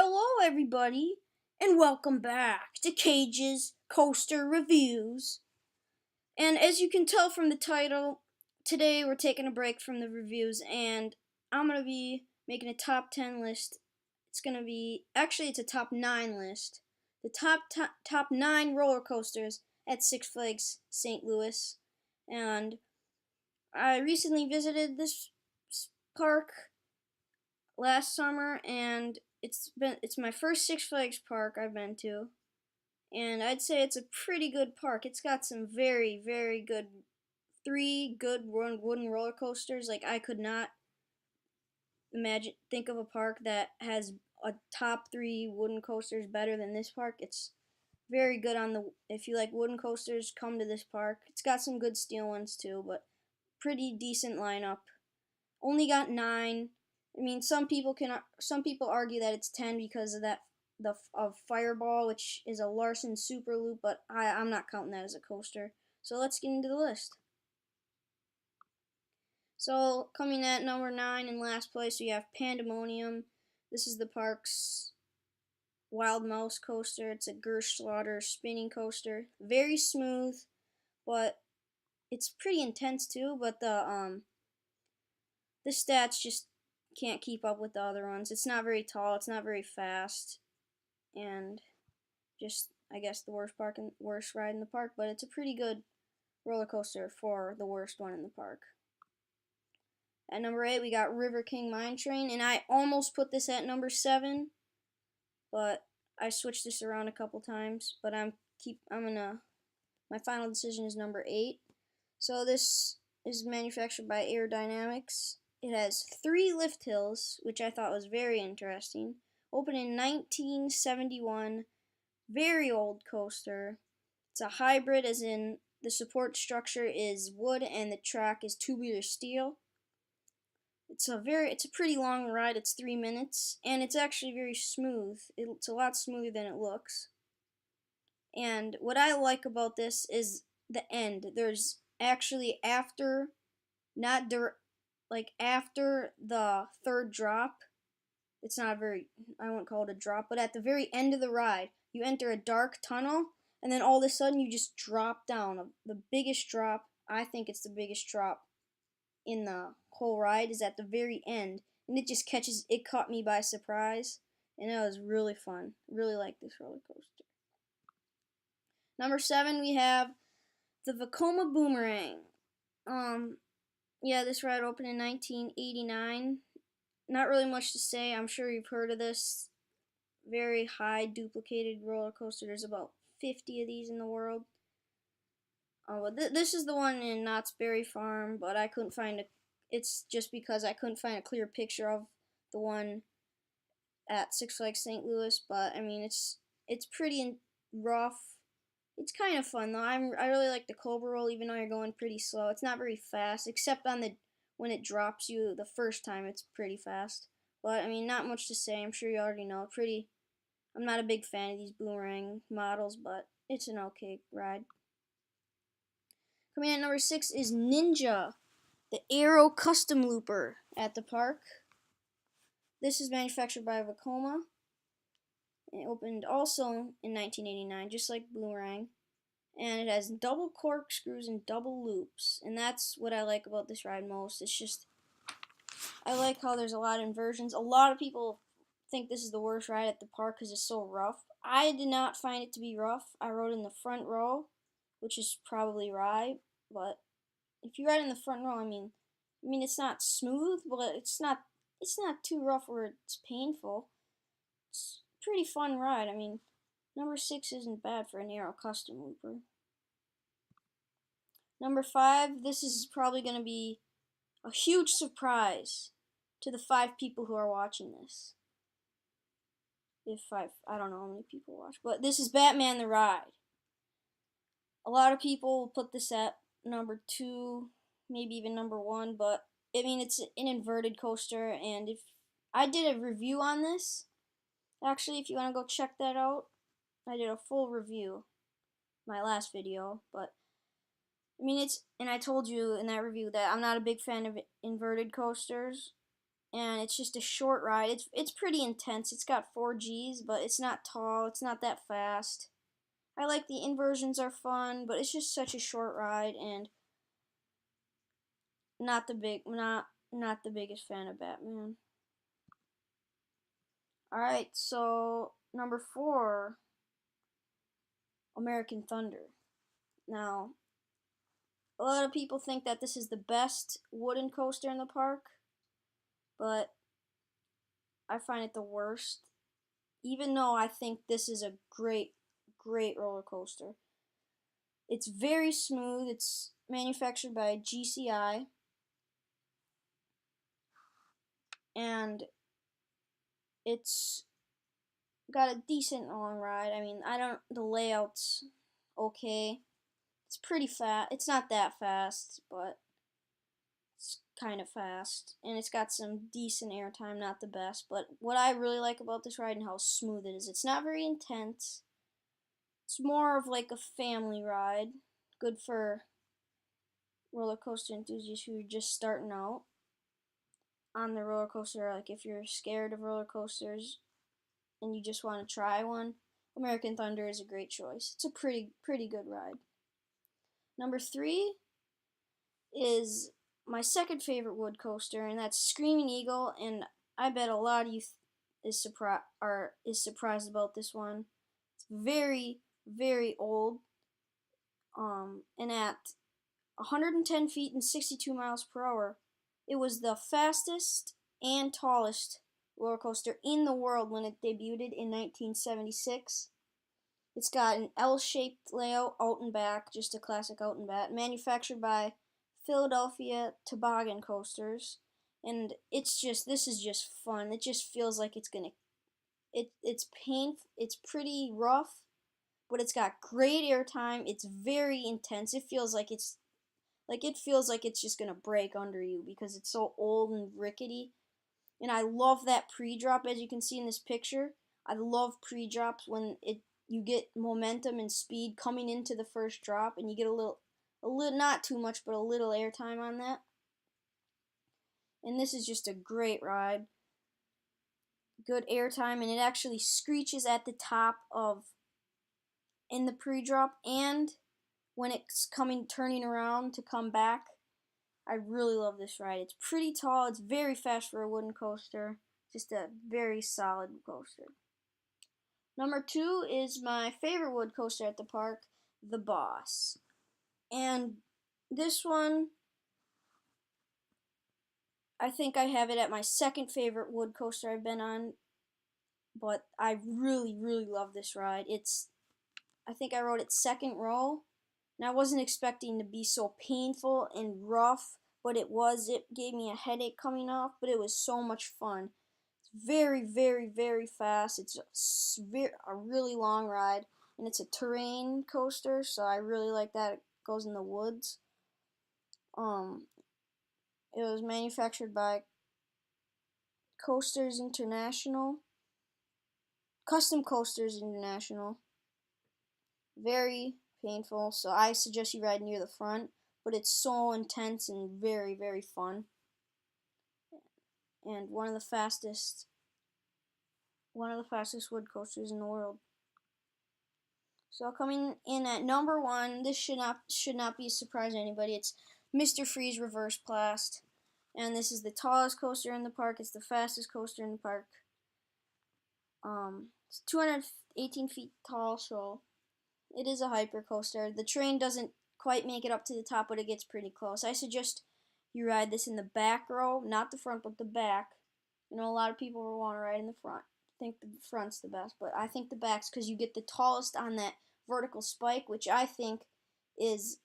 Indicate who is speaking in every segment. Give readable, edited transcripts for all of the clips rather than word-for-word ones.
Speaker 1: Hello, everybody, and welcome back to Cage's Coaster Reviews. And as you can tell from the title, today we're taking a break from the reviews, and I'm going to be making a top 10 list. It's a top 9 list. The top 9 roller coasters at Six Flags St. Louis. And I recently visited this park last summer, and it's my first Six Flags park I've been to, and I'd say it's a pretty good park. It's got some very, very good, 3 good wooden roller coasters. Like, I could not think of a park that has a top 3 wooden coasters better than this park. It's very good if you like wooden coasters, come to this park. It's got some good steel ones too, but pretty decent lineup. Only got 9. I mean, some people argue that it's 10 because of Fireball, which is a Larson Super Loop, but I'm not counting that as a coaster. So let's get into the list. So coming at number 9 in last place, we have Pandemonium. This is the park's Wild Mouse coaster. It's a Gerslaughter spinning coaster. Very smooth, but it's pretty intense too. But the stats just can't keep up with the other ones. It's not very tall, it's not very fast, and just, I guess, the worst ride in the park, but it's a pretty good roller coaster for the worst one in the park. At number 8, we got River King Mine Train, and I almost put this at number 7, but I switched this around a couple times, but my final decision is number 8. So this is manufactured by Aerodynamics. It has 3 lift hills, which I thought was very interesting. Opened in 1971, very old coaster. It's a hybrid, as in the support structure is wood and the track is tubular steel. It's a pretty long ride. It's 3 minutes, and it's actually very smooth. It's a lot smoother than it looks. And what I like about this is the end. There's actually after the 3rd drop, it's not I won't call it a drop, but at the very end of the ride, you enter a dark tunnel, and then all of a sudden you just drop down. The biggest drop, I think it's the biggest drop in the whole ride, is at the very end, and it caught me by surprise, and it was really fun. Really like this roller coaster. Number 7, we have the Vekoma Boomerang. Yeah, this ride opened in 1989. Not really much to say. I'm sure you've heard of this. Very high duplicated roller coaster. There's about 50 of these in the world. This is the one in Knott's Berry Farm, but I couldn't find it's just because I couldn't find a clear picture of the one at Six Flags St. Louis. But I mean, it's pretty rough. It's kind of fun though. I really like the Cobra Roll, even though you're going pretty slow. It's not very fast, except when it drops you the first time. It's pretty fast. But I mean, not much to say. I'm sure you already know. I'm not a big fan of these Boomerang models, but it's an okay ride. Coming at number 6 is Ninja, the Aero Custom Looper at the park. This is manufactured by Vekoma. It opened also in 1989, just like Boomerang. And it has double corkscrews and double loops. And that's what I like about this ride most. It's just, I like how there's a lot of inversions. A lot of people think this is the worst ride at the park because it's so rough. I did not find it to be rough. I rode in the front row, which is probably right. But if you ride in the front row, I mean it's not smooth, but it's not too rough where it's painful. It's a pretty fun ride. I mean, number 6 isn't bad for an Aero Custom Looper. Number 5, this is probably going to be a huge surprise to the 5 people who are watching this. I don't know how many people watch, but this is Batman the Ride. A lot of people will put this at number 2, maybe even number 1, but I mean, it's an inverted coaster, and if I did a review on this, actually, if you want to go check that out, I did a full review, my last video, but I mean, and I told you in that review that I'm not a big fan of inverted coasters, and it's just a short ride. It's pretty intense. It's got 4Gs, but it's not tall. It's not that fast. I like the inversions are fun, but it's just such a short ride, and not the biggest fan of Batman. All right, so number 4, American Thunder. Now, a lot of people think that this is the best wooden coaster in the park, but I find it the worst. Even though I think this is a great roller coaster. It's very smooth. It's manufactured by GCI, and it's got a decent long ride. I mean, the layout's okay. It's pretty fast. It's not that fast, but it's kind of fast. And it's got some decent airtime, not the best. But what I really like about this ride and how smooth it is, it's not very intense. It's more of like a family ride. Good for roller coaster enthusiasts who are just starting out on the roller coaster. Like if you're scared of roller coasters and you just want to try one, American Thunder is a great choice. It's a pretty good ride. Number 3 is my second favorite wood coaster, and that's Screamin Eagle. And I bet a lot of you is surprised about this one. It's very old. And at 110 feet and 62 miles per hour, it was the fastest and tallest roller coaster in the world when it debuted in 1976. It's got an L-shaped layout out and back, just a classic out and back, manufactured by Philadelphia Toboggan Coasters, and this is just fun. It just feels like it's painful. It's pretty rough, but it's got great airtime. It's very intense. It feels like it's just gonna break under you because it's so old and rickety. And I love that pre-drop, as you can see in this picture. I love pre-drops when you get momentum and speed coming into the first drop, and you get a little, not too much, but a little airtime on that. And this is just a great ride. Good airtime, and it actually screeches at the top in the pre-drop, and when it's turning around to come back. I really love this ride. It's pretty tall. It's very fast for a wooden coaster. Just a very solid coaster. Number 2 is my favorite wood coaster at the park, the Boss. And this one, I think I have it at my second favorite wood coaster I've been on. But I really love this ride. I think I rode it second row. And I wasn't expecting to be so painful and rough, but it was. It gave me a headache coming off, but it was so much fun. It's very fast. It's a really long ride, and it's a terrain coaster, so I really like that. It goes in the woods. It was manufactured by Coasters International, Custom Coasters International. Very painful, so I suggest you ride near the front, but it's so intense and very fun, and one of the fastest wood coasters in the world. So coming in at number 1, this should not be a surprise to anybody. It's Mr. Freeze Reverse Blast, and this is the tallest coaster in the park. It's the fastest coaster in the park. It's 218 feet tall, so it is a hyper coaster. The train doesn't quite make it up to the top, but it gets pretty close. I suggest you ride this in the back row, not the front, but the back. You know, a lot of people will want to ride in the front. I think the front's the best, but I think the back's because you get the tallest on that vertical spike, which I think is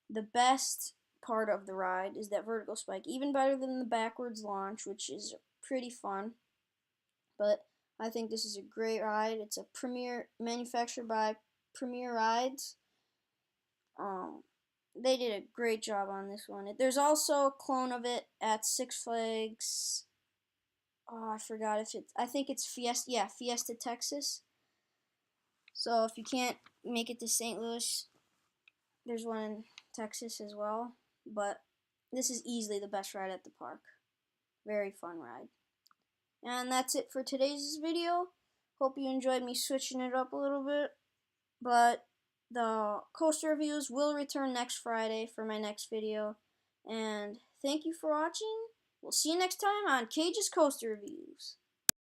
Speaker 1: the best part of the ride, is that vertical spike. Even better than the backwards launch, which is pretty fun. But I think this is a great ride. It's a manufactured by Premier Rides. They did a great job on this one. There's also a clone of it at Six Flags. Oh, I forgot if it's. I think it's Fiesta. Yeah, Fiesta, Texas. So if you can't make it to St. Louis, there's one in Texas as well. But this is easily the best ride at the park. Very fun ride. And that's it for today's video. Hope you enjoyed me switching it up a little bit. But the coaster reviews will return next Friday for my next video. And thank you for watching. We'll see you next time on Cage's Coaster Reviews.